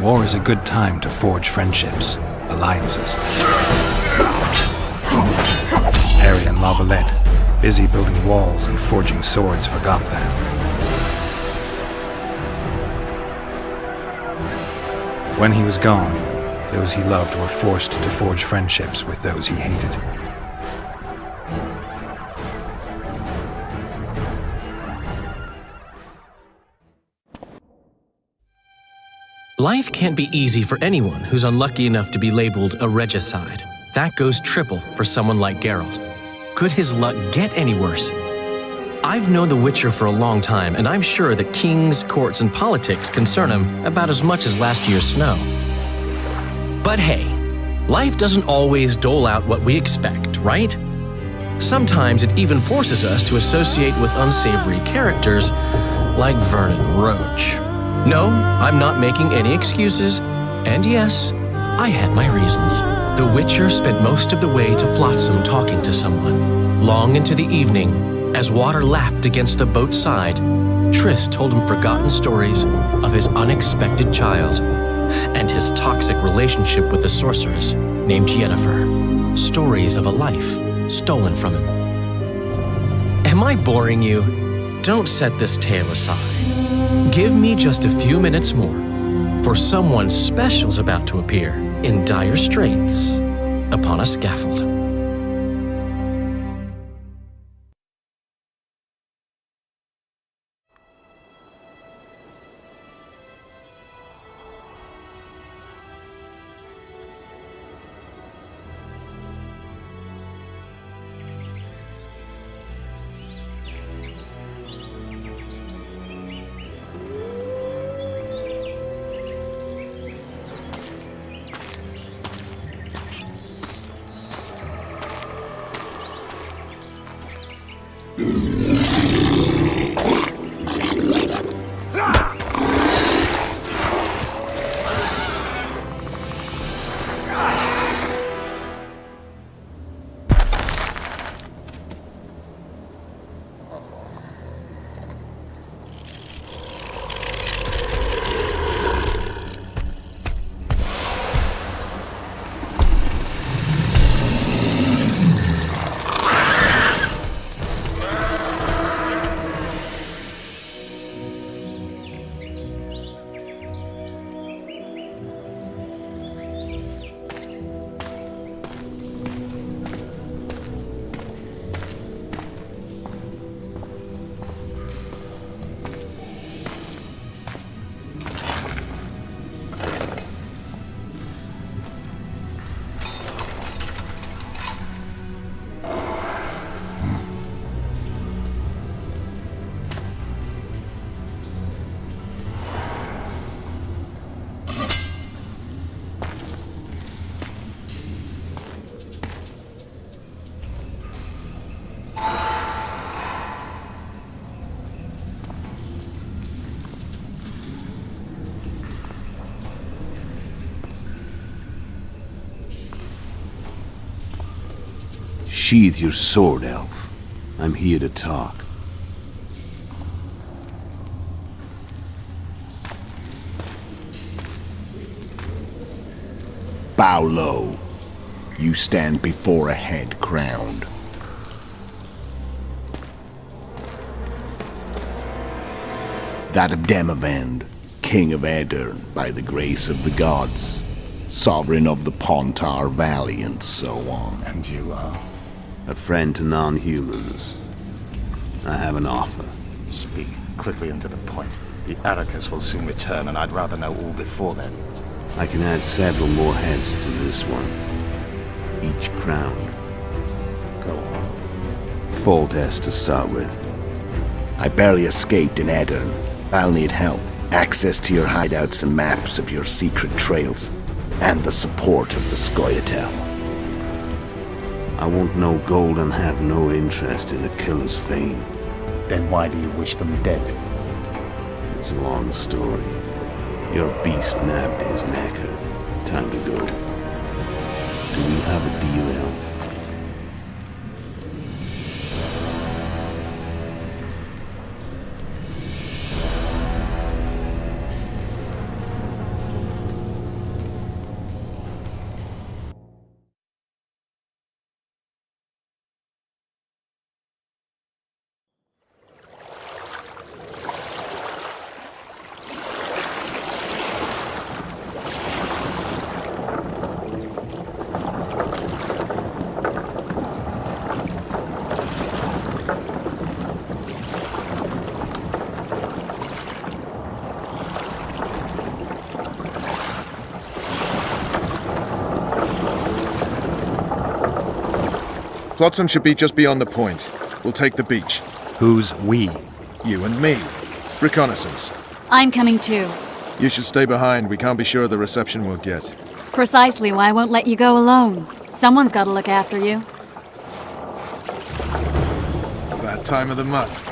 War is a good time to forge friendships, alliances. Harry and Lavalette, busy building walls and forging swords for Gothland. When he was gone, those he loved were forced to forge friendships with those he hated. Life can't be easy for anyone who's unlucky enough to be labeled a regicide. That goes triple for someone like Geralt. Could his luck get any worse? I've known The Witcher for a long time, and I'm sure that kings, courts, and politics concern him about as much as last year's snow. But hey, life doesn't always dole out what we expect, right? Sometimes it even forces us to associate with unsavory characters like Vernon Roach. No, I'm not making any excuses, and yes, I had my reasons. The Witcher spent most of the way to Flotsam talking to someone. Long into the evening, as water lapped against the boat's side, Triss told him forgotten stories of his unexpected child and his toxic relationship with a sorceress named Yennefer. Stories of a life stolen from him. Am I boring you? Don't set this tale aside. Give me just a few minutes more, for someone special's about to appear in dire straits upon a scaffold. Sheathe your sword, elf. I'm here to talk. Bow low. You stand before a head crowned. That of Demavend, King of Aedirn, by the grace of the gods, sovereign of the Pontar Valley, and so on. And you are? A friend to non-humans. I have an offer. Speak quickly and to the point. The Arrakis will soon return, and I'd rather know all before then. I can add several more heads to this one. Each crowned. Go on. Full test to start with. I barely escaped in Aedirn. I'll need help. Access to your hideouts and maps of your secret trails. And the support of the Scoia'tael. I want no gold and have no interest in the killer's fame. Then why do you wish them dead? It's a long story. Your beast nabbed his necker. Time to go. Do we have a deal, elf? Flotsam should be just beyond the point. We'll take the beach. Who's we? You and me. Reconnaissance. I'm coming too. You should stay behind. We can't be sure of the reception we'll get. Precisely why I won't let you go alone. Someone's got to look after you. That time of the month.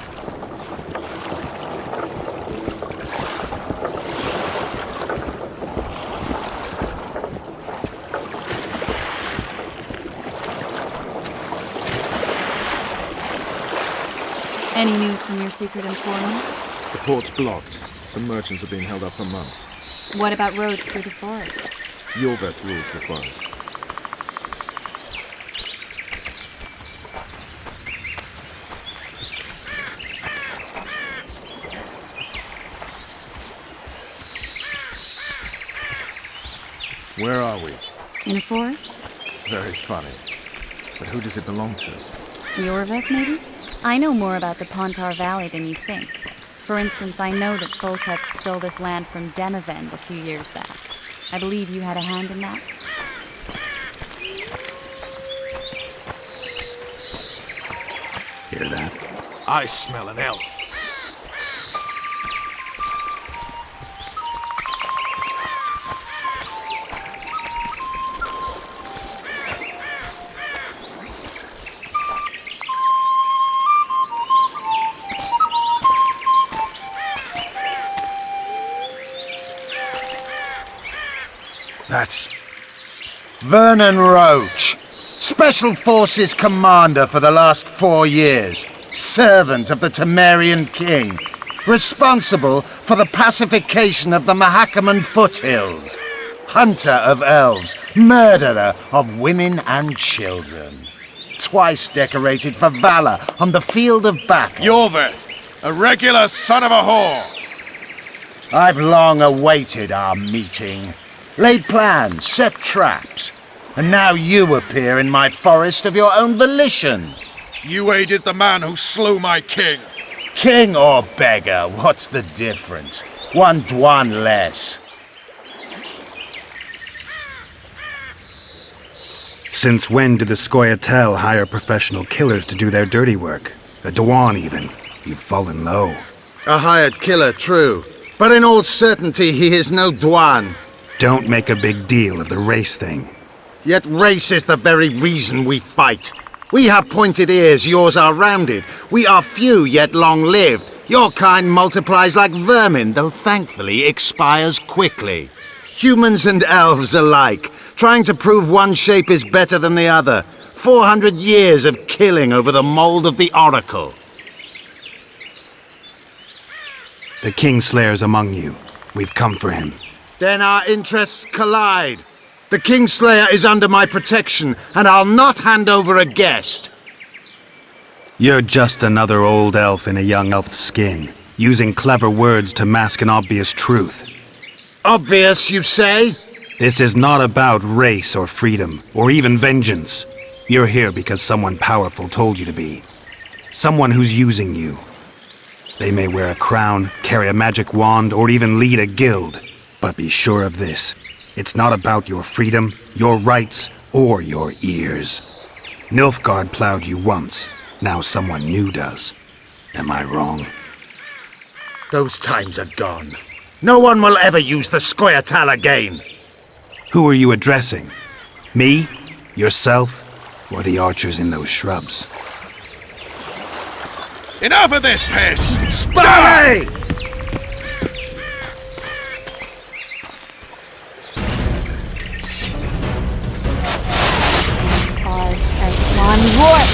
Any news from your secret informant? The port's blocked. Some merchants have been held up for months. What about roads through the forest? Yorveth rules the forest. Where are we? In a forest? Very funny. But who does it belong to? Yorveth, maybe? I know more about the Pontar Valley than you think. For instance, I know that Foltest stole this land from Demavend a few years back. I believe you had a hand in that. Hear that? I smell an elf. That's... Vernon Roach, Special Forces Commander for the last 4 years, servant of the Temerian King, responsible for the pacification of the Mahakaman foothills, hunter of elves, murderer of women and children, twice decorated for valor on the field of battle. Yorveth, a regular son of a whore. I've long awaited our meeting. Laid plans, set traps, and now you appear in my forest of your own volition. You aided the man who slew my king. King or beggar, what's the difference? One Dwan less. Since when did the Scoia'tael hire professional killers to do their dirty work? A Dwan, even. You've fallen low. A hired killer, true. But in all certainty, he is no Dwan. Don't make a big deal of the race thing. Yet race is the very reason we fight. We have pointed ears, yours are rounded. We are few, yet long-lived. Your kind multiplies like vermin, though thankfully expires quickly. Humans and elves alike, trying to prove one shape is better than the other. 400 years of killing over the mold of the Oracle. The Kingslayer's among you. We've come for him. Then our interests collide. The Kingslayer is under my protection, and I'll not hand over a guest. You're just another old elf in a young elf's skin, using clever words to mask an obvious truth. Obvious, you say? This is not about race or freedom, or even vengeance. You're here because someone powerful told you to be. Someone who's using you. They may wear a crown, carry a magic wand, or even lead a guild. But be sure of this. It's not about your freedom, your rights, or your ears. Nilfgaard plowed you once. Now someone new does. Am I wrong? Those times are gone. No one will ever use the Scoia'tael again. Who are you addressing? Me? Yourself? Or the archers in those shrubs? Enough of this piss! Spy! Spars Pokemon Wart!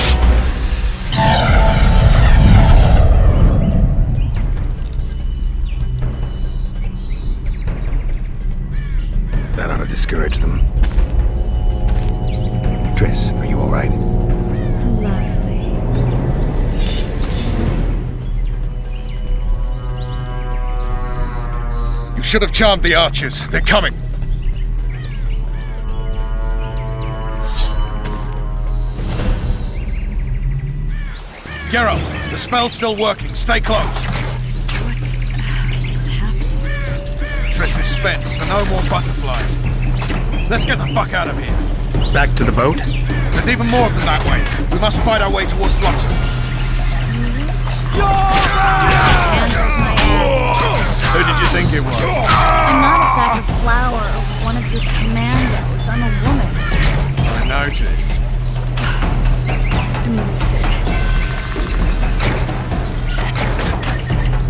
That ought to discourage them. Triss, are you all right? Lovely. You should have charmed the archers. They're coming. Geralt, the spell's still working. Stay close. What's happening? Triss is spent, so no more butterflies. Let's get the fuck out of here. Back to the boat? There's even more of them that way. We must fight our way towards Flotsam. Who did you think it was? I'm not a sack of flour or one of your commandos. I'm a woman. I noticed. Music.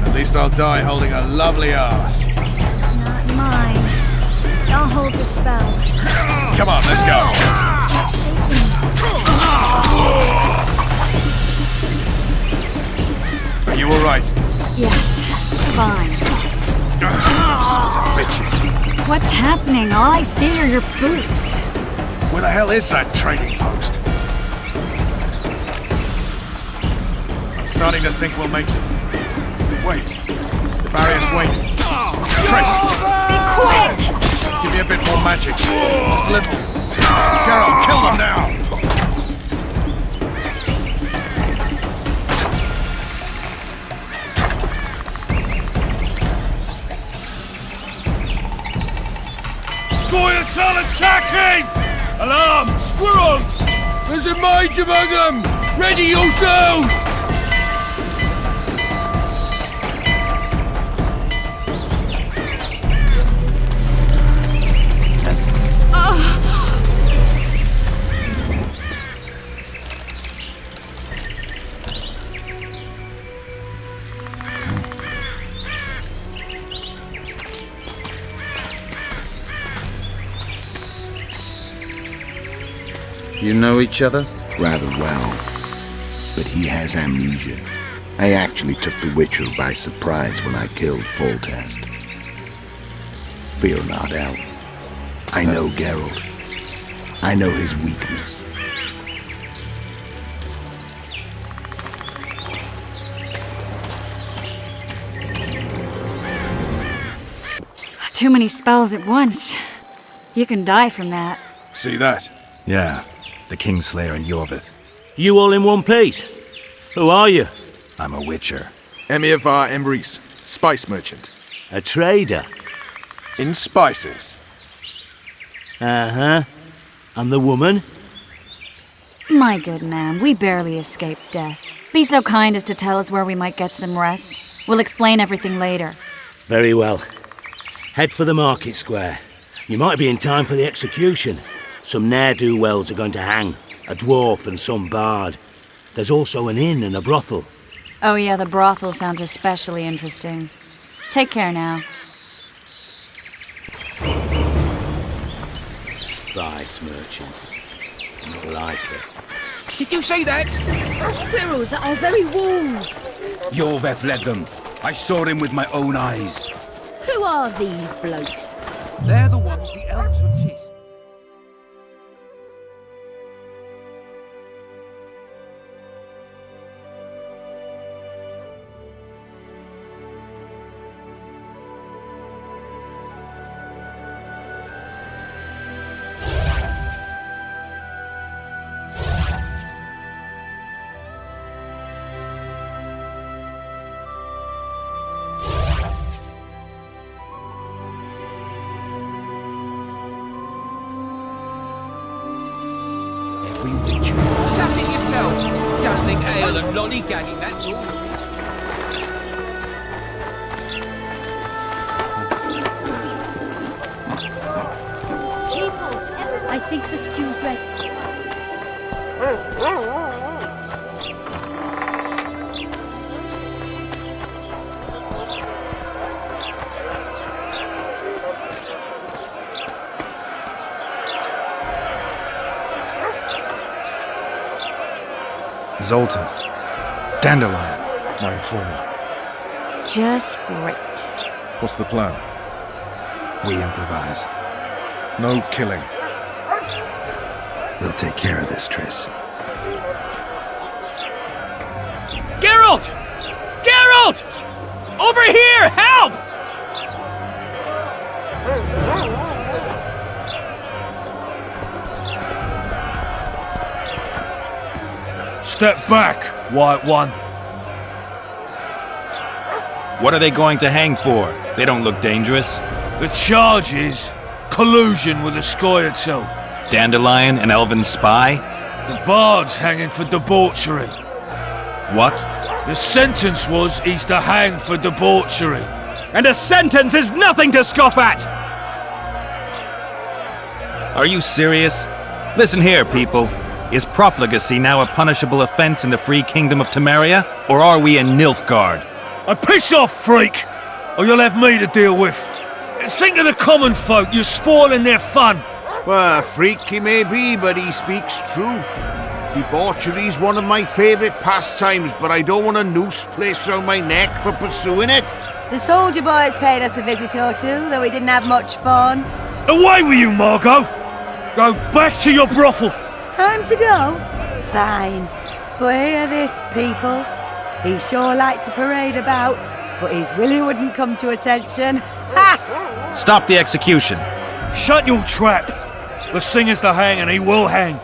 At least I'll die holding a lovely ass. Not mine. I'll hold the spell. Come on, let's go. Stop shaking. Are you alright? Yes, fine. Sons of bitches. What's happening? All I see are your boots. Where the hell is that trading post? I'm starting to think we'll make it. Wait. The barrier's waiting. Triss! Be quick! Give me a bit more magic. Just a little. Geralt, kill them now! Squirrels attacking! Alarm! Squirrels! There's a mage among them! Ready yourselves! You know each other? Rather well. But he has amnesia. I actually took the Witcher by surprise when I killed Foltest. Fear not, elf. I know Geralt. I know his weakness. Too many spells at once. You can die from that. See that? Yeah, the Kingslayer and Yorvith. You all in one piece? Who are you? I'm a Witcher. Emir var Emrys, spice merchant. A trader? In spices. Uh-huh. And the woman? My good man, we barely escaped death. Be so kind as to tell us where we might get some rest. We'll explain everything later. Very well. Head for the market square. You might be in time for the execution. Some ne'er-do-wells are going to hang. A dwarf and some bard. There's also an inn and a brothel. Oh yeah, the brothel sounds especially interesting. Take care now. Spice merchant. Not like it. Did you say that? Squirrels at our very walls. Yorveth led them. I saw him with my own eyes. Who are these blokes? They're the ones the elves would chase. Just as yourself. Guzzling ale and lollygagging, that's all. People, I think the stew's ready. Zoltan. Dandelion. My informer. Just great. What's the plan? We improvise. No killing. We'll take care of this, Triss. Geralt! Geralt! Over here! Help! Step back, White One. What are they going to hang for? They don't look dangerous. The charge is collusion with the Scoia'tael. Dandelion, an elven spy? The bard's hanging for debauchery. What? The sentence was he's to hang for debauchery. And a sentence is nothing to scoff at! Are you serious? Listen here, people. Is profligacy now a punishable offense in the free kingdom of Temeria? Or are we in Nilfgaard? Piss off, freak! Or you'll have me to deal with. Think of the common folk, you're spoiling their fun. Well, a freak he may be, but he speaks true. Debauchery's one of my favourite pastimes, but I don't want a noose placed around my neck for pursuing it. The soldier boys paid us a visit or two, though we didn't have much fun. Away with you, Margot! Go back to your brothel! Time to go? Fine. But hear this, people. He sure liked to parade about, but his Willie wouldn't come to attention. Ha! Stop the execution. Shut your trap! The singer's to hang and he will hang.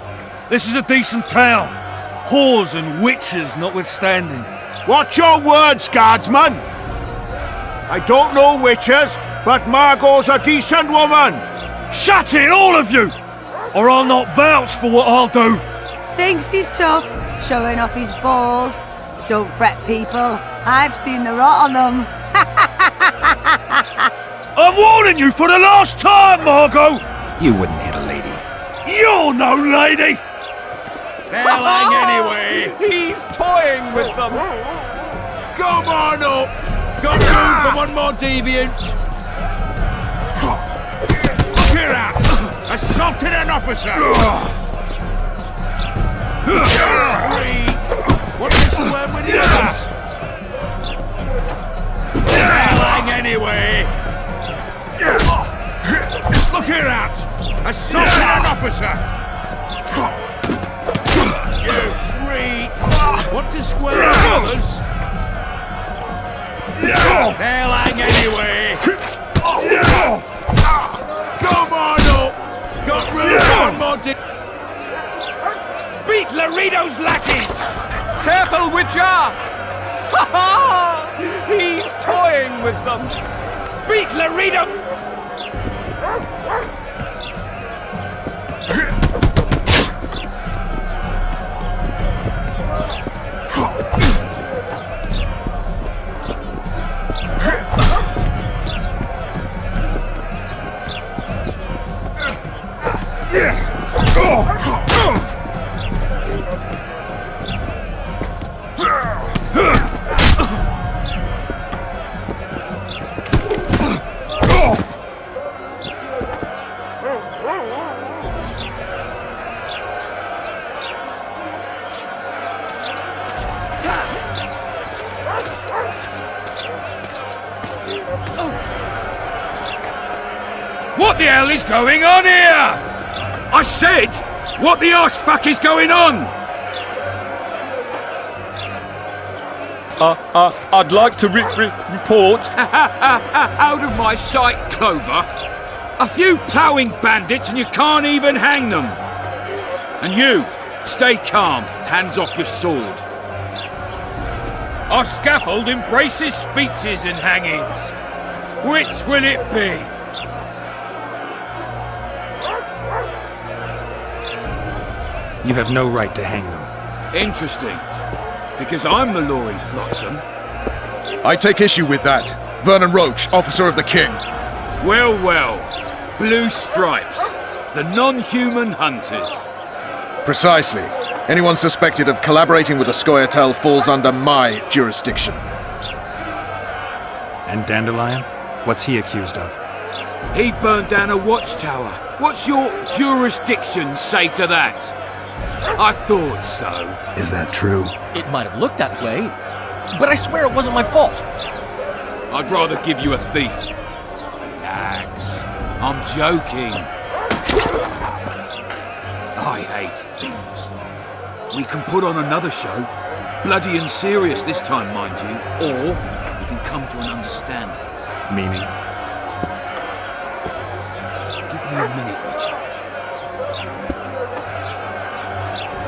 This is a decent town. Whores and witches notwithstanding. Watch your words, guardsman! I don't know witches, but Margot's a decent woman! Shut it, all of you! Or I'll not vouch for what I'll do. Thinks he's tough, showing off his balls. Don't fret, people. I've seen the rot on them. I'm warning you for the last time, Margot! You wouldn't hit a lady. You're no lady! They'll hang anyway! He's toying with them! Come on up! Got room for one more deviant! Look here out! Assaulted an officer! What is the word with the others? They'll hang anyway! Look here out! Assaulted an officer! You freak! What to square with the others? They'll hang anyway! Come on up! Got room for one more Beat Laredo's lackeys! Careful, Witcher! Ha ha! He's toying with them! Beat Laredo! What the hell is going on here? I said, what the arse fuck is going on? I'd like to report. Out of my sight, Clover. A few ploughing bandits and you can't even hang them. And you, stay calm, hands off your sword. Our scaffold embraces speeches and hangings. Which will it be? You have no right to hang them. Interesting. Because I'm the law in Flotsam. I take issue with that. Vernon Roach, officer of the king. Well, well. Blue stripes. The non-human hunters. Precisely. Anyone suspected of collaborating with the Scoia'tael falls under my jurisdiction. And Dandelion? What's he accused of? He burned down a watchtower. What's your jurisdiction say to that? I thought so. Is that true? It might have looked that way, but I swear it wasn't my fault. I'd rather give you a thief. Relax. I'm joking. I hate thieves. We can put on another show. Bloody and serious this time, mind you. Or we can come to an understanding. Meaning? Give me a minute, Richard.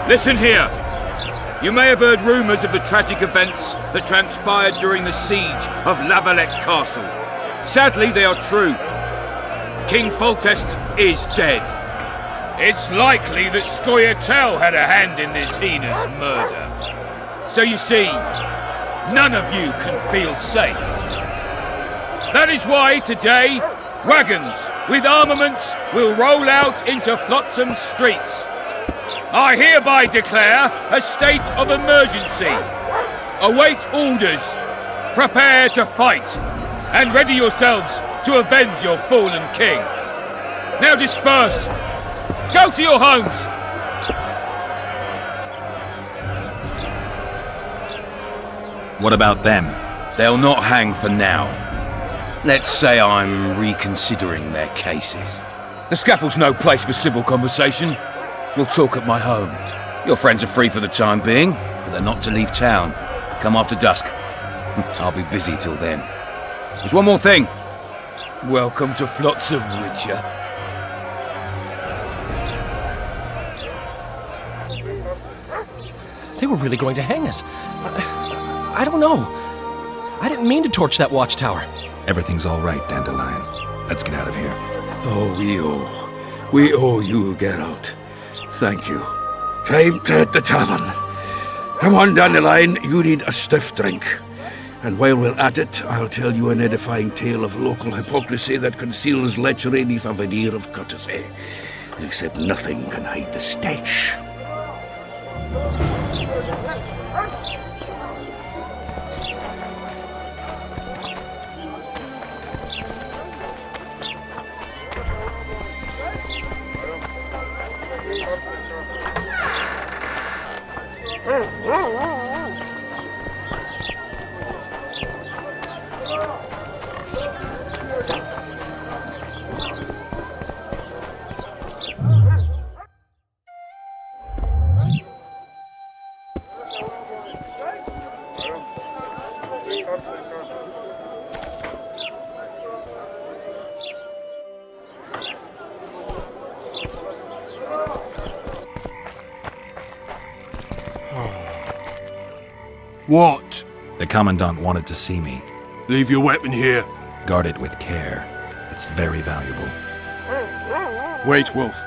Listen here. You may have heard rumours of the tragic events that transpired during the siege of Lavalette Castle. Sadly, they are true. King Foltest is dead. It's likely that Scoia'tael had a hand in this heinous murder. So you see, none of you can feel safe. That is why today, wagons with armaments will roll out into Flotsam's streets. I hereby declare a state of emergency. Await orders. Prepare to fight. And ready yourselves to avenge your fallen king. Now disperse. Go to your homes. What about them? They'll not hang for now. Let's say I'm reconsidering their cases. The scaffold's no place for civil conversation. We'll talk at my home. Your friends are free for the time being, but they're not to leave town. Come after dusk. I'll be busy till then. There's one more thing. Welcome to Flotsam, Witcher. They were really going to hang us. I don't know. I didn't mean to torch that watchtower. Everything's all right, Dandelion. Let's get out of here. Oh, we owe you, Geralt. Thank you. Time to hit the tavern. Come on, Dandelion, you need a stiff drink. And while we're at it, I'll tell you an edifying tale of local hypocrisy that conceals lechery neath a veneer of courtesy. Except nothing can hide the stench. What? The Commandant wanted to see me. Leave your weapon here. Guard it with care. It's very valuable. Wait, Wolf.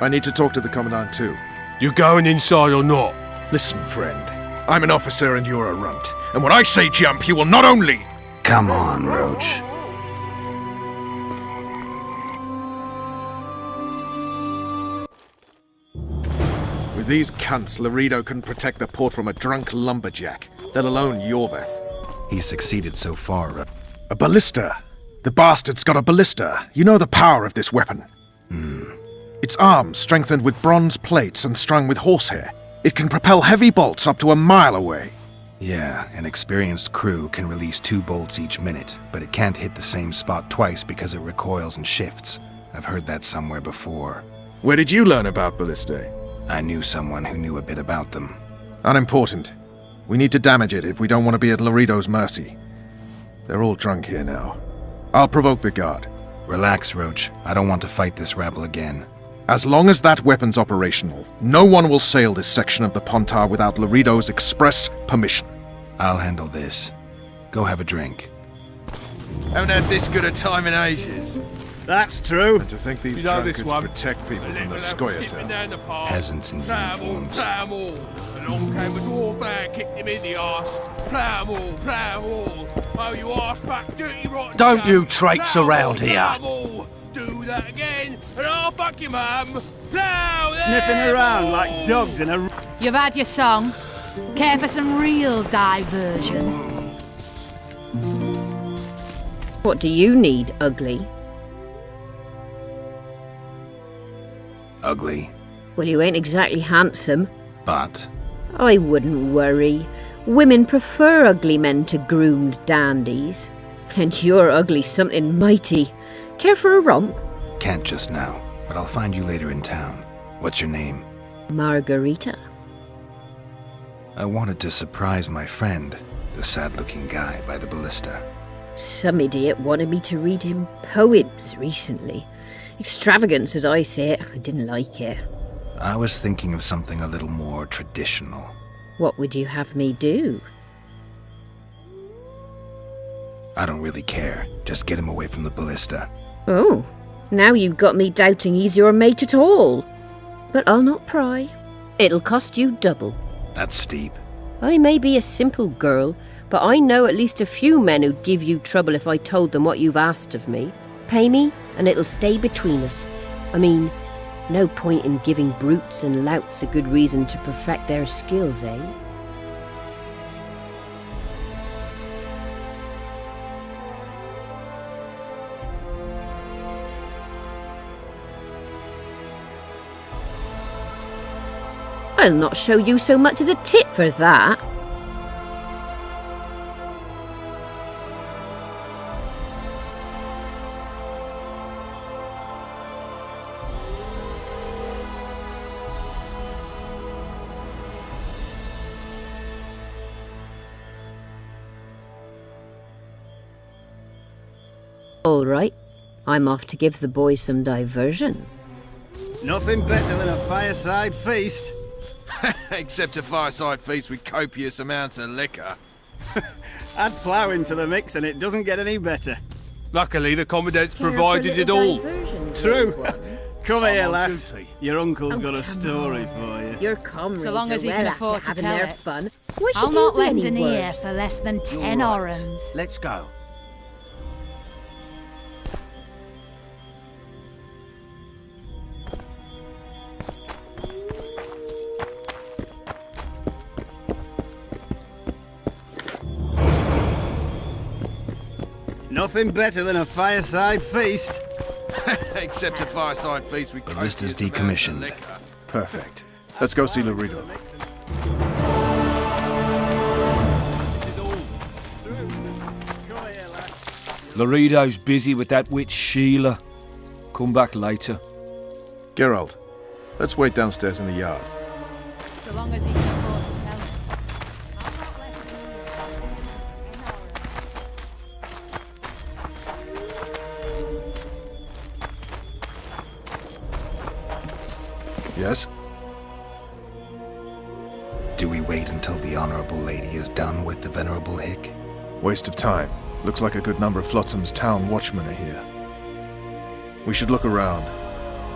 I need to talk to the Commandant too. You going inside or not? Listen, friend. I'm an officer and you're a runt. And when I say jump, you will not only... Come on, Roach. With these cunts, Laredo couldn't protect the port from a drunk lumberjack, let alone Yorveth. He's succeeded so far. A ballista. The bastard's got a ballista. You know the power of this weapon. Its arms strengthened with bronze plates and strung with horsehair. It can propel heavy bolts up to a mile away. Yeah, an experienced crew can release 2 bolts each minute, but it can't hit the same spot twice because it recoils and shifts. I've heard that somewhere before. Where did you learn about ballistae? I knew someone who knew a bit about them. Unimportant. We need to damage it if we don't want to be at Laredo's mercy. They're all drunk here now. I'll provoke the guard. Relax, Roach. I don't want to fight this rabble again. As long as that weapon's operational, no one will sail this section of the Pontar without Laredo's express permission. I'll handle this. Go have a drink. Haven't had this good a time in ages. That's true. And to think these You know drunkards this one. protect people from the Scoia'tael. Peasants in uniforms. Plough 'em all. Along came a dwarf and kicked him in the arse. Plough 'em all, plough 'em all. Oh, you arse-fuck, dirty rotten Don't scum. you traipse Plough 'em around all, here. plough 'em all. Do that again, and I'll fuck your mum. Plough Sniffing them around all. like dogs in a... You've had your song. Care for some real diversion? What do you need, ugly? Ugly, Well, you ain't exactly handsome. but I wouldn't worry. Women prefer ugly men to groomed dandies. And you're ugly something mighty. Care for a romp? can't just now. But I'll find you later in town. What's your name? Margarita. I wanted to surprise my friend, the sad-looking guy by the ballista. Some idiot wanted me to read him poems recently. Extravagance, as I say it. I didn't like it. I was thinking of something a little more traditional. What would you have me do? I don't really care. Just get him away from the ballista. Oh, now you've got me doubting he's your mate at all. But I'll not pry. It'll cost you double. That's steep. I may be a simple girl, but I know at least a few men who'd give you trouble if I told them what you've asked of me. Pay me, and it'll stay between us. I mean, no point in giving brutes and louts a good reason to perfect their skills, eh? I'll not show you so much as a tit for that. All right, I'm off to give the boys some diversion. Nothing better than a fireside feast. Except a fireside feast with copious amounts of liquor. Add plough into the mix and it doesn't get any better. Luckily, the Commandant's provided it all. True. Come here, lass. Your uncle's got a story for you. Your comrades So long as are he well can up to afford to having tell their it. fun. Why should I'll you not be lend any an ear worse? for less than 10 All right. orans. Let's go. Nothing better than a fireside feast. Except a fireside feast with The list is copious amounts of decommissioned. liquor. Perfect. Let's go see Laredo. Laredo's busy with that witch Sheila. Come back later. Geralt, let's wait downstairs in the yard. So long as he can afford to tell it. I'll not let an ear for less than 10 orans. Yes? Do we wait until the Honorable Lady is done with the Venerable Hick? Waste of time. Looks like a good number of Flotsam's town watchmen are here. We should look around.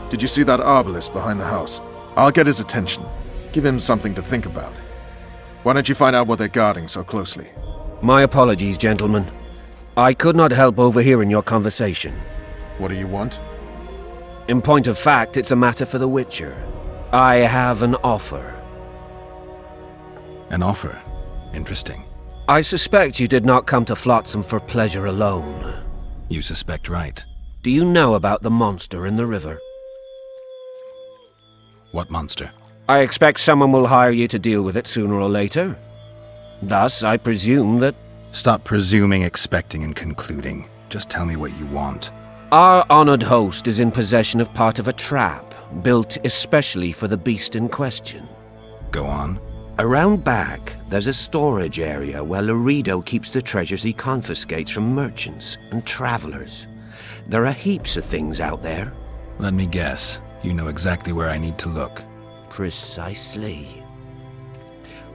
Did you see that arbalist behind the house? I'll get his attention. Give him something to think about. Why don't you find out what they're guarding so closely? My apologies, gentlemen. I could not help overhearing your conversation. What do you want? In point of fact, it's a matter for the Witcher. I have an offer. An offer? Interesting. I suspect you did not come to Flotsam for pleasure alone. You suspect right. Do you know about the monster in the river? What monster? I expect someone will hire you to deal with it sooner or later. Thus, I presume that... Stop presuming, expecting, and concluding. Just tell me what you want. Our honored host is in possession of part of a trap, built especially for the beast in question. Go on. Around back, there's a storage area where Laredo keeps the treasures he confiscates from merchants and travelers. There are heaps of things out there. Let me guess. You know exactly where I need to look. Precisely.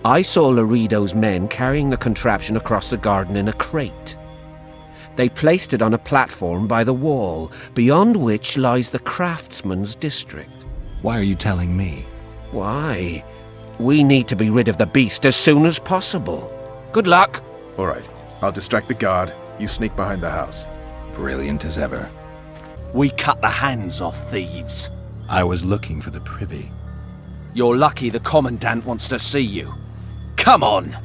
I saw Laredo's men carrying the contraption across the garden in a crate. They placed it on a platform by the wall, beyond which lies the craftsman's district. Why are you telling me? Why? We need to be rid of the beast as soon as possible. Good luck. All right. I'll distract the guard. You sneak behind the house. Brilliant as ever. We cut the hands off thieves. I was looking for the privy. You're lucky the Commandant wants to see you. Come on!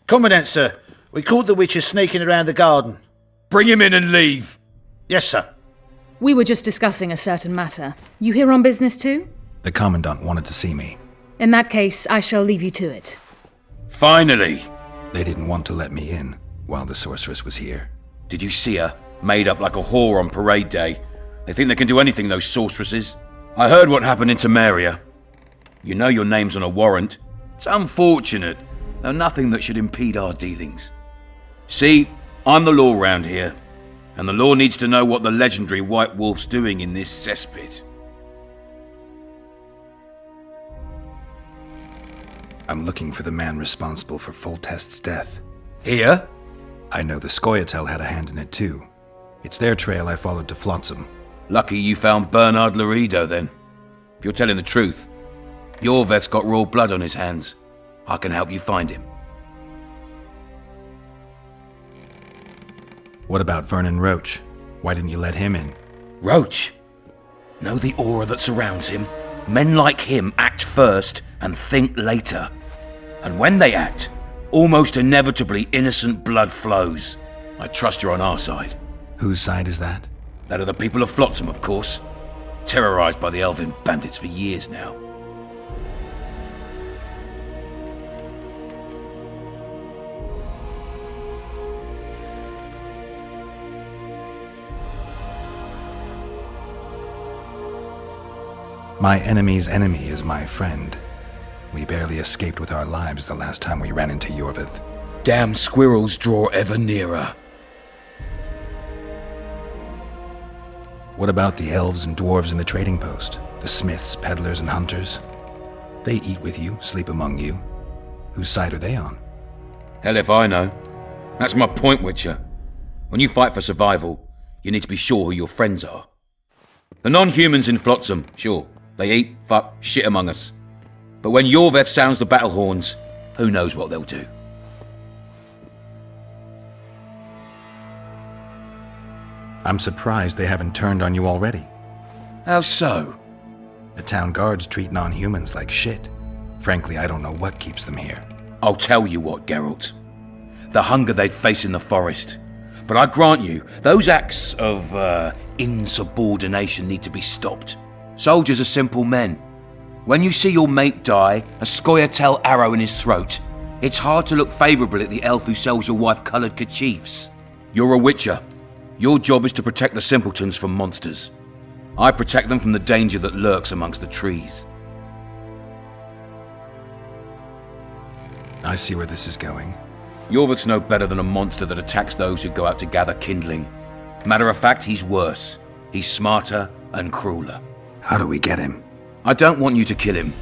Commandant, sir. We caught the witches sneaking around the garden. Bring him in and leave. Yes, sir. We were just discussing a certain matter. You here on business too? The Commandant wanted to see me. In that case, I shall leave you to it. Finally! They didn't want to let me in while the sorceress was here. Did you see her? Made up like a whore on parade day. They think they can do anything, those sorceresses. I heard what happened in Temeria. You know your name's on a warrant. It's unfortunate, though nothing that should impede our dealings. See, I'm the law round here, and the law needs to know what the legendary White Wolf's doing in this cesspit. I'm looking for the man responsible for Foltest's death. Here? I know the Scoia'tael had a hand in it too. It's their trail I followed to Flotsam. Lucky you found Bernard Laredo then. If you're telling the truth, Yorveth's got raw blood on his hands. I can help you find him. What about Vernon Roach? Why didn't you let him in? Roach? Know the aura that surrounds him? Men like him act first and think later. And when they act, almost inevitably innocent blood flows. I trust you're on our side. Whose side is that? That of the people of Flotsam, of course. Terrorized by the elven bandits for years now. My enemy's enemy is my friend. We barely escaped with our lives the last time we ran into Yorveth. Damn squirrels draw ever nearer. What about the elves and dwarves in the trading post? The smiths, peddlers, and hunters? They eat with you, sleep among you. Whose side are they on? Hell if I know. That's my point, Witcher. When you fight for survival, you need to be sure who your friends are. The non-humans in Flotsam, sure, they eat, fuck, shit among us. But when Yorveth sounds the battle horns, who knows what they'll do. I'm surprised they haven't turned on you already. How so? The town guards treat non-humans like shit. Frankly, I don't know what keeps them here. I'll tell you what, Geralt. The hunger they'd face in the forest. But I grant you, those acts of, insubordination need to be stopped. Soldiers are simple men. When you see your mate die, a Scoia'tael arrow in his throat, it's hard to look favourably at the elf who sells your wife coloured kerchiefs. You're a Witcher. Your job is to protect the simpletons from monsters. I protect them from the danger that lurks amongst the trees. I see where this is going. Yorveth's no better than a monster that attacks those who go out to gather kindling. Matter of fact, he's worse. He's smarter and crueler. How do we get him? I don't want you to kill him.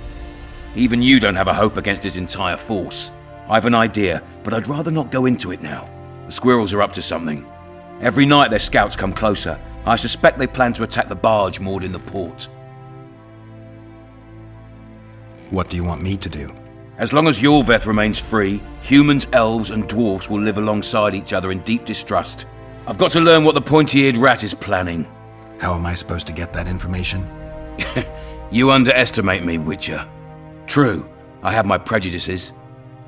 Even you don't have a hope against his entire force. I've an idea, but I'd rather not go into it now. The squirrels are up to something. Every night their scouts come closer. I suspect they plan to attack the barge moored in the port. What do you want me to do? As long as Yorveth remains free, humans, elves, and dwarfs will live alongside each other in deep distrust. I've got to learn what the pointy-eared rat is planning. How am I supposed to get that information? You underestimate me, Witcher. True, I have my prejudices,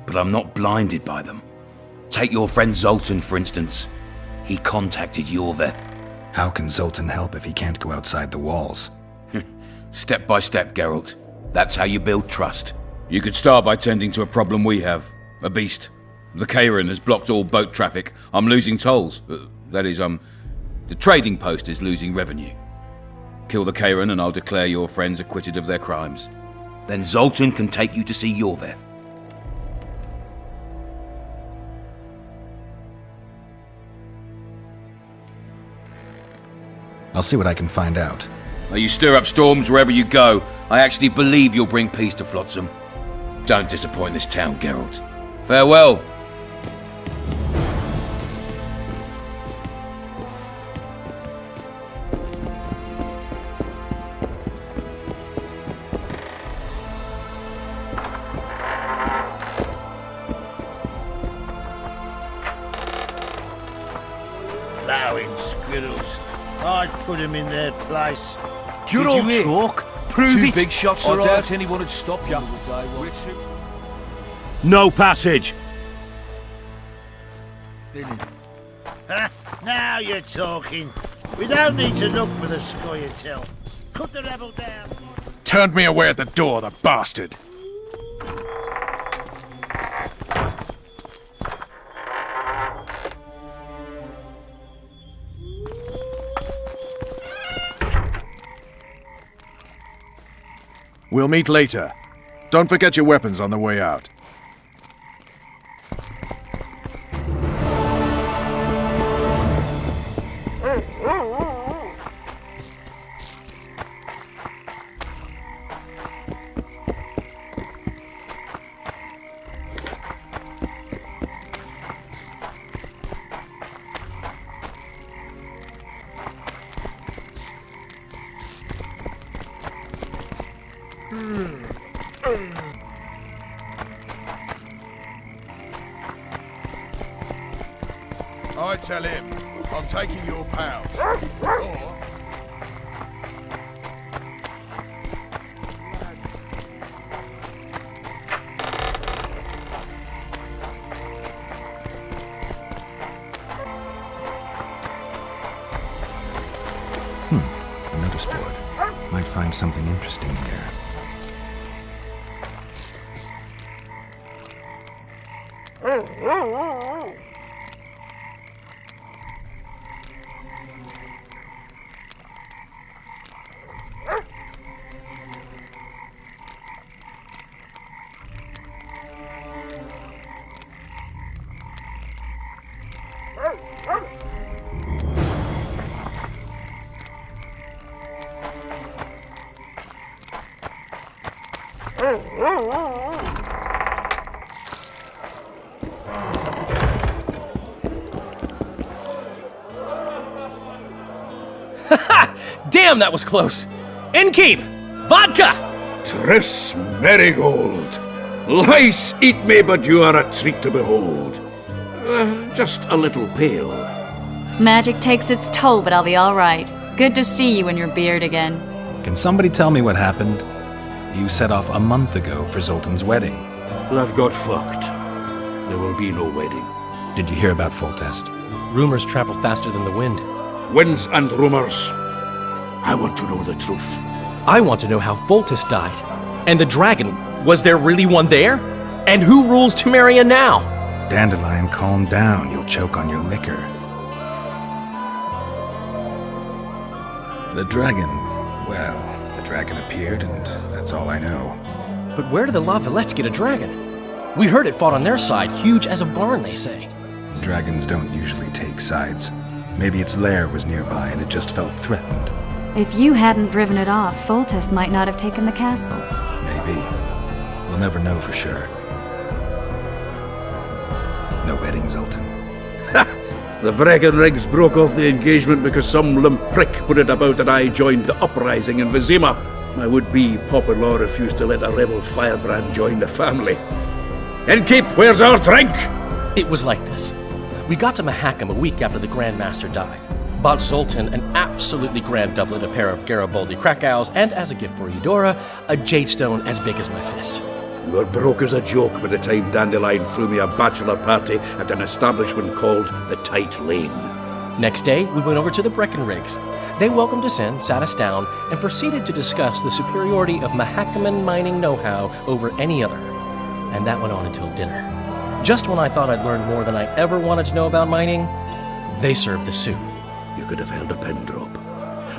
but I'm not blinded by them. Take your friend Zoltan, for instance. He contacted Yorveth. How can Zoltan help if he can't go outside the walls? Step by step, Geralt. That's how you build trust. You could start by tending to a problem we have. A beast. The quieren has blocked all boat traffic. I'm losing tolls. That is, the trading post is losing revenue. Kill the quieren and I'll declare your friends acquitted of their crimes. Then Zoltan can take you to see Yorveth. I'll see what I can find out. May you stir up storms wherever you go. I actually believe you'll bring peace to Flotsam. Don't disappoint this town, Geralt. Farewell. Allowing squirrels. I'd put him in their place. Did you hear? talk? Prove Two it. big shots I arrived. doubt anyone would stop you. No passage! Now you're talking. We don't need to look for the Scoia'tael. Cut the rebel down. Turned me away at the door, the bastard. We'll meet later. Don't forget your weapons on the way out. tell him. I'm taking your pals. Or... A notice board. Might find something interesting here. Damn, that was close! Innkeep! Vodka! Tris Marigold! Lice eat me, but you are a treat to behold. Just a little pale. Magic takes its toll, but I'll be all right. Good to see you in your beard again. Can somebody tell me what happened? You set off a month ago for Zoltan's wedding. That got fucked. There will be no wedding. Did you hear about Foltest? Rumors travel faster than the wind. Winds and rumors. I want to know the truth. I want to know how Foltest died. And the dragon, was there really one there? And who rules Temeria now? Dandelion, calm down. You'll choke on your liquor. The dragon, well, the dragon appeared, and that's all I know. But where did the Lavalettes get a dragon? We heard it fought on their side, huge as a barn, they say. Dragons don't usually take sides. Maybe its lair was nearby and it just felt threatened. If you hadn't driven it off, Foltest might not have taken the castle. Maybe. We'll never know for sure. No wedding, Zoltan. The Breckenrigs broke off the engagement because some limp prick put it about that I joined the uprising in Vizima. My would-be Popper-law refused to let a rebel firebrand join the family. Innkeep, where's our drink? It was like this. We got to Mahakam a week after the Grand Master died. Bought Zoltan an absolutely grand doublet, a pair of Garibaldi Krakows, and as a gift for Eudora, a jade stone as big as my fist. We were broke as a joke by the time Dandelion threw me a bachelor party at an establishment called the Tight Lane. Next day, we went over to the Breckenrigs. They welcomed us in, sat us down, and proceeded to discuss the superiority of Mahakaman mining know-how over any other. And that went on until dinner. Just when I thought I'd learned more than I ever wanted to know about mining, they served the soup. You could have held a pin drop.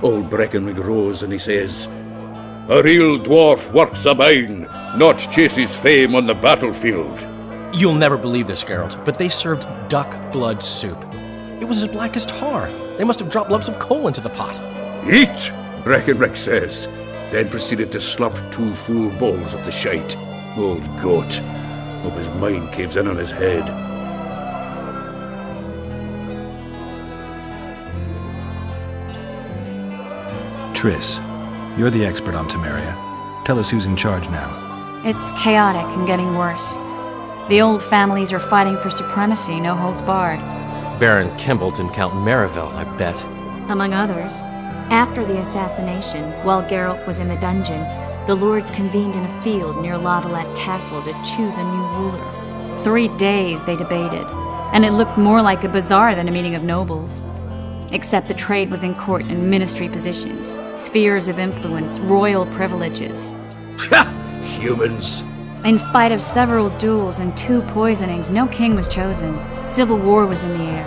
Old Breckenrig rose and he says, "A real dwarf works a mine, not chases fame on the battlefield." You'll never believe this, Geralt, but they served duck blood soup. It was as black as tar. They must have dropped lumps of coal into the pot. "Eat," Breckenrig says, then proceeded to slurp 2 full bowls of the shite. Old goat. Hope his mind caves in on his head. Triss, you're the expert on Temeria. Tell us who's in charge now. It's chaotic and getting worse. The old families are fighting for supremacy, no holds barred. Baron Kimbolt and Count Mariville, I bet. Among others. After the assassination, while Geralt was in the dungeon, the lords convened in a field near Lavalette Castle to choose a new ruler. 3 days they debated, and it looked more like a bazaar than a meeting of nobles. Except the trade was in court and ministry positions, spheres of influence, royal privileges. Humans. In spite of several duels and 2 poisonings, no king was chosen. Civil war was in the air.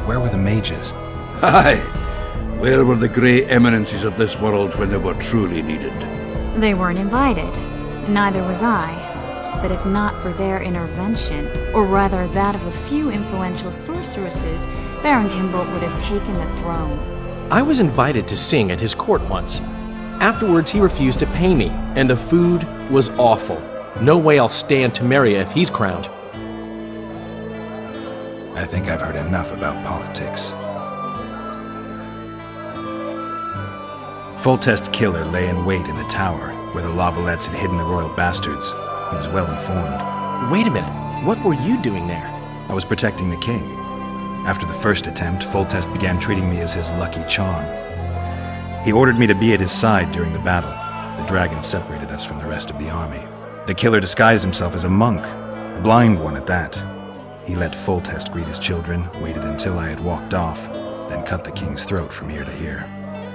Where were the mages? Aye. Where were the grey eminences of this world when they were truly needed? They weren't invited. Neither was I. But if not for their intervention, or rather that of a few influential sorceresses, Baron Kimbolt would have taken the throne. I was invited to sing at his court once. Afterwards, he refused to pay me, and the food was awful. No way I'll stay in Temeria if he's crowned. I think I've heard enough about politics. Foltest's killer lay in wait in the tower, where the Lavalettes had hidden the royal bastards. He was well informed. Wait a minute. What were you doing there? I was protecting the king. After the first attempt, Foltest began treating me as his lucky charm. He ordered me to be at his side during the battle. The dragon separated us from the rest of the army. The killer disguised himself as a monk, a blind one at that. He let Foltest greet his children, waited until I had walked off, then cut the king's throat from ear to ear.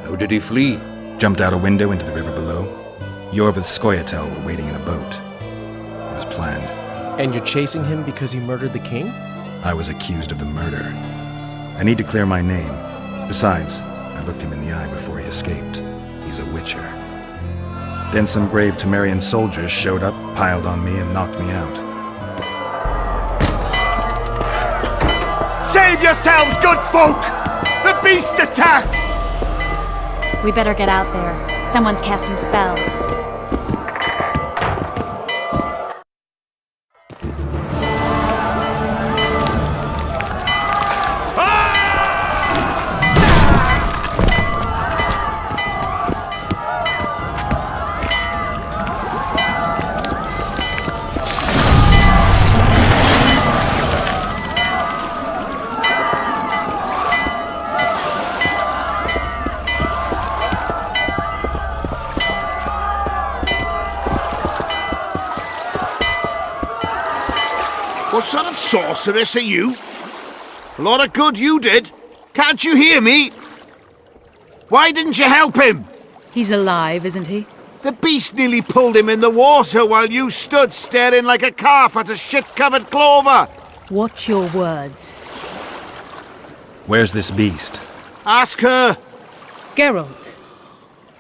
How did he flee? Jumped out a window into the river below. Yor with Skoyatel were waiting in a boat. It was planned. And you're chasing him because he murdered the king? I was accused of the murder. I need to clear my name. Besides, I looked him in the eye before he escaped. He's a witcher. Then some brave Temerian soldiers showed up, piled on me, and knocked me out. Save yourselves, good folk! The beast attacks! We better get out there. Someone's casting spells. What sort of sorceress are you? A lot of good you did. Can't you hear me? Why didn't you help him? He's alive, isn't he? The beast nearly pulled him in the water while you stood staring like a calf at a shit-covered clover. Watch your words. Where's this beast? Ask her. Geralt.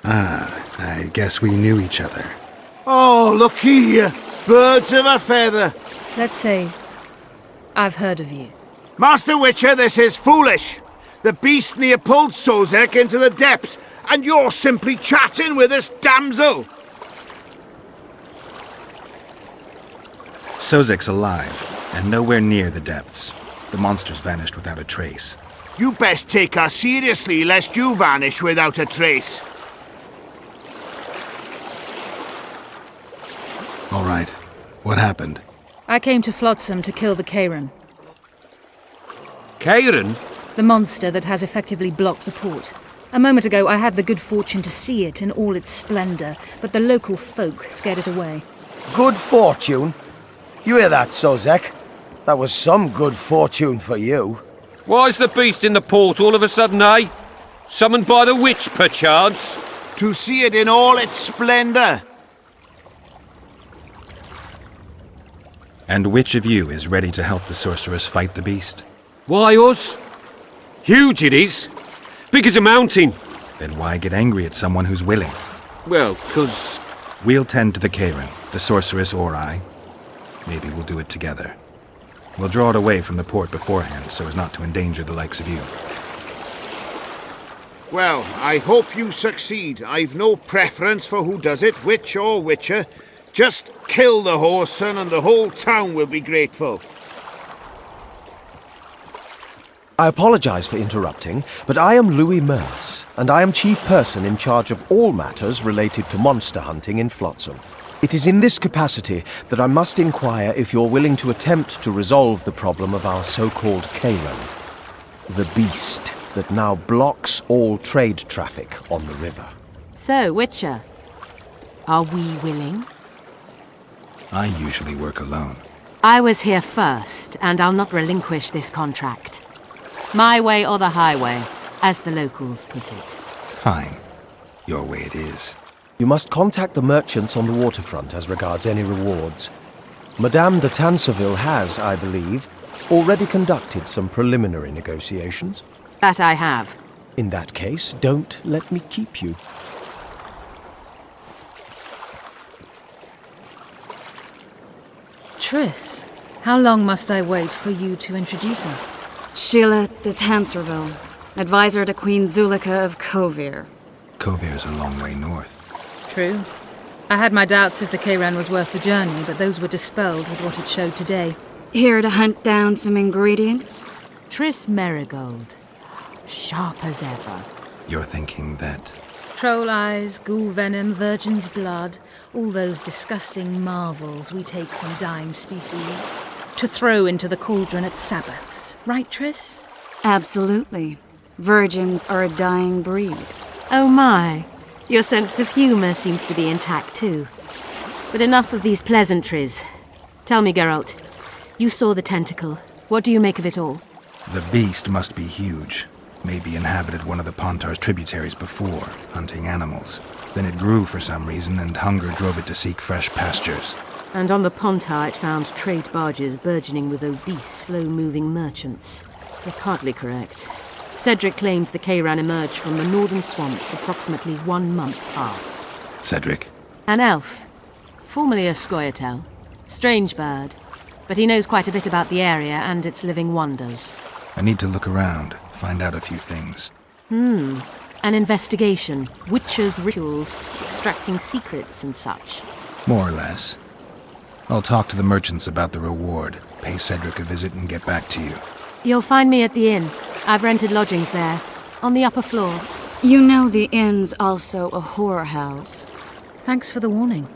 Ah, I guess we knew each other. Oh, look here. Birds of a feather. Let's say I've heard of you. Master Witcher, this is foolish. The beast near pulled Sozek into the depths, and you're simply chatting with this damsel. Sozek's alive, and nowhere near the depths. The monster's vanished without a trace. You best take her seriously, lest you vanish without a trace. All right. What happened? I came to Flotsam to kill the quieren. Quieren? The monster that has effectively blocked the port. A moment ago, I had the good fortune to see it in all its splendor, but the local folk scared it away. Good fortune? You hear that, Sozek? That was some good fortune for you. Why's the beast in the port all of a sudden, eh? Summoned by the witch, perchance? To see it in all its splendor. And which of you is ready to help the sorceress fight the beast? Why us? Huge it is. Big as a mountain. Then why get angry at someone who's willing? Well, 'cause... We'll tend to the quieren, the sorceress or I. Maybe we'll do it together. We'll draw it away from the port beforehand so as not to endanger the likes of you. Well, I hope you succeed. I've no preference for who does it, witch or witcher. Just kill the whoreson and the whole town will be grateful. I apologize for interrupting, but I am Louis Merce, and I am chief person in charge of all matters related to monster hunting in Flotsam. It is in this capacity that I must inquire if you're willing to attempt to resolve the problem of our so-called quieren, the beast that now blocks all trade traffic on the river. So, Witcher, are we willing? I usually work alone. I was here first, and I'll not relinquish this contract. My way or the highway, as the locals put it. Fine. Your way it is. You must contact the merchants on the waterfront as regards any rewards. Madame de Tanseville has, I believe, already conducted some preliminary negotiations. That I have. In that case, don't let me keep you. Triss, how long must I wait for you to introduce us? Sheila de Tanserville, advisor to Queen Zulika of Kovir. Kovir's a long way north. True. I had my doubts if the quieren was worth the journey, but those were dispelled with what it showed today. Here to hunt down some ingredients? Triss Merigold, sharp as ever. You're thinking that Troll eyes, ghoul venom, virgin's blood, all those disgusting marvels we take from dying species, to throw into the cauldron at Sabbaths. Right, Triss? Absolutely. Virgins are a dying breed. Oh my. Your sense of humour seems to be intact too. But enough of these pleasantries. Tell me, Geralt, you saw the tentacle. What do you make of it all? The beast must be huge. Maybe inhabited one of the Pontar's tributaries before, hunting animals. Then it grew for some reason, and hunger drove it to seek fresh pastures. And on the Pontar it found trade barges burgeoning with obese, slow-moving merchants. You're partly correct. Cedric claims the Kayran emerged from the northern swamps approximately 1 month past. Cedric? An elf. Formerly a Scoia'tael. Strange bird. But he knows quite a bit about the area and its living wonders. I need to look around, find out a few things. An investigation. Witches' rituals, extracting secrets and such. More or less. I'll talk to the merchants about the reward, pay Cedric a visit and get back to you. You'll find me at the inn. I've rented lodgings there, on the upper floor. You know the inn's also a whorehouse. Thanks for the warning.